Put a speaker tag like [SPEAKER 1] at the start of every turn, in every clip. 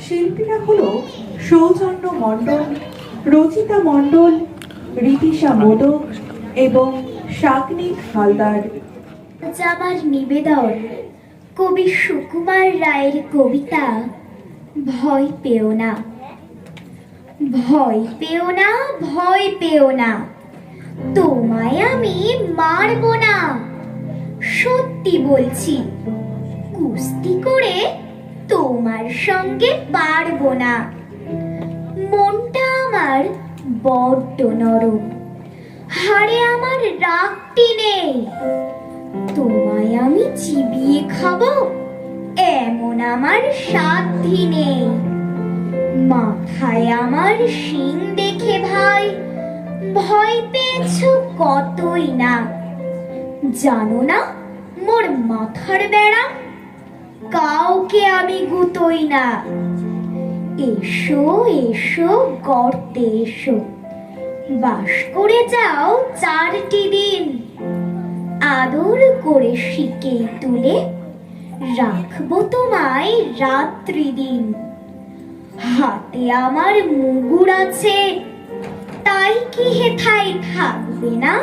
[SPEAKER 1] শিল্পীরা হলো সৌজন্য মণ্ডল, রচিতা মণ্ডল, রীতিশা মোদক এবং শাকনিক হালদার।
[SPEAKER 2] আমার নিবেদন কবি সুকুমার রায়ের কবিতা ভয় পেও না, ভয় পেও না, ভয় পেও না, তোমায় আমি মারব না। সত্যি বলছি, কুস্তি করে তোমার সঙ্গে পারবো না। মনটা আমার বড্ড নরম, হাড়ে আমার রাগটি নেই। তোমায় আমি চিবিয়ে খাবো এমন আমার সাধ্যি নেই। মাথায় আমার শিং দেখে ভাই ভয় পেয়েছো কতই না। জানো না মোর মাথার বেড়া, কাউকে আমি গুতোই না। এসো এসো গর্তে এসো, বাস করে যাও 4টি দিন। আদর করে শিকে তুলে রাখবো তোমায় রাত্রি দিন। হাতে আমার মুগুর আছে, তাই কি হেথায় থাকবে না?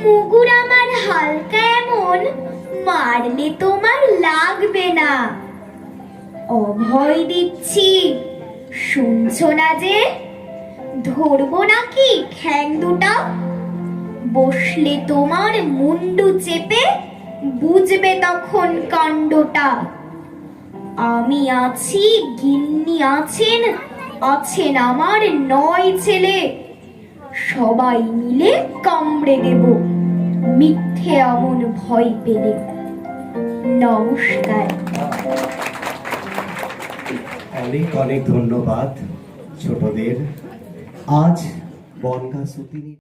[SPEAKER 2] মুগুর আমার হালকা এমন, মারলে তোমার লাগবে না। অভয় দিচ্ছি, শুনছো না যে? ধরবো নাকি ঠ্যাং দুটা? বসলে তোমার মুন্ডু চেপে বুঝবে তখন কাণ্ডটা। আমি আছি, গিন্নি আছেন, আছেন আমার 9 ছেলে। সবাই মিলে কামড়ে দেব মিথ্যে অমন ভয় পেলে। নমস্কার।
[SPEAKER 3] অনেক অনেক ধন্যবাদ ছোটদের। আজ বনগাঁ সুতিনী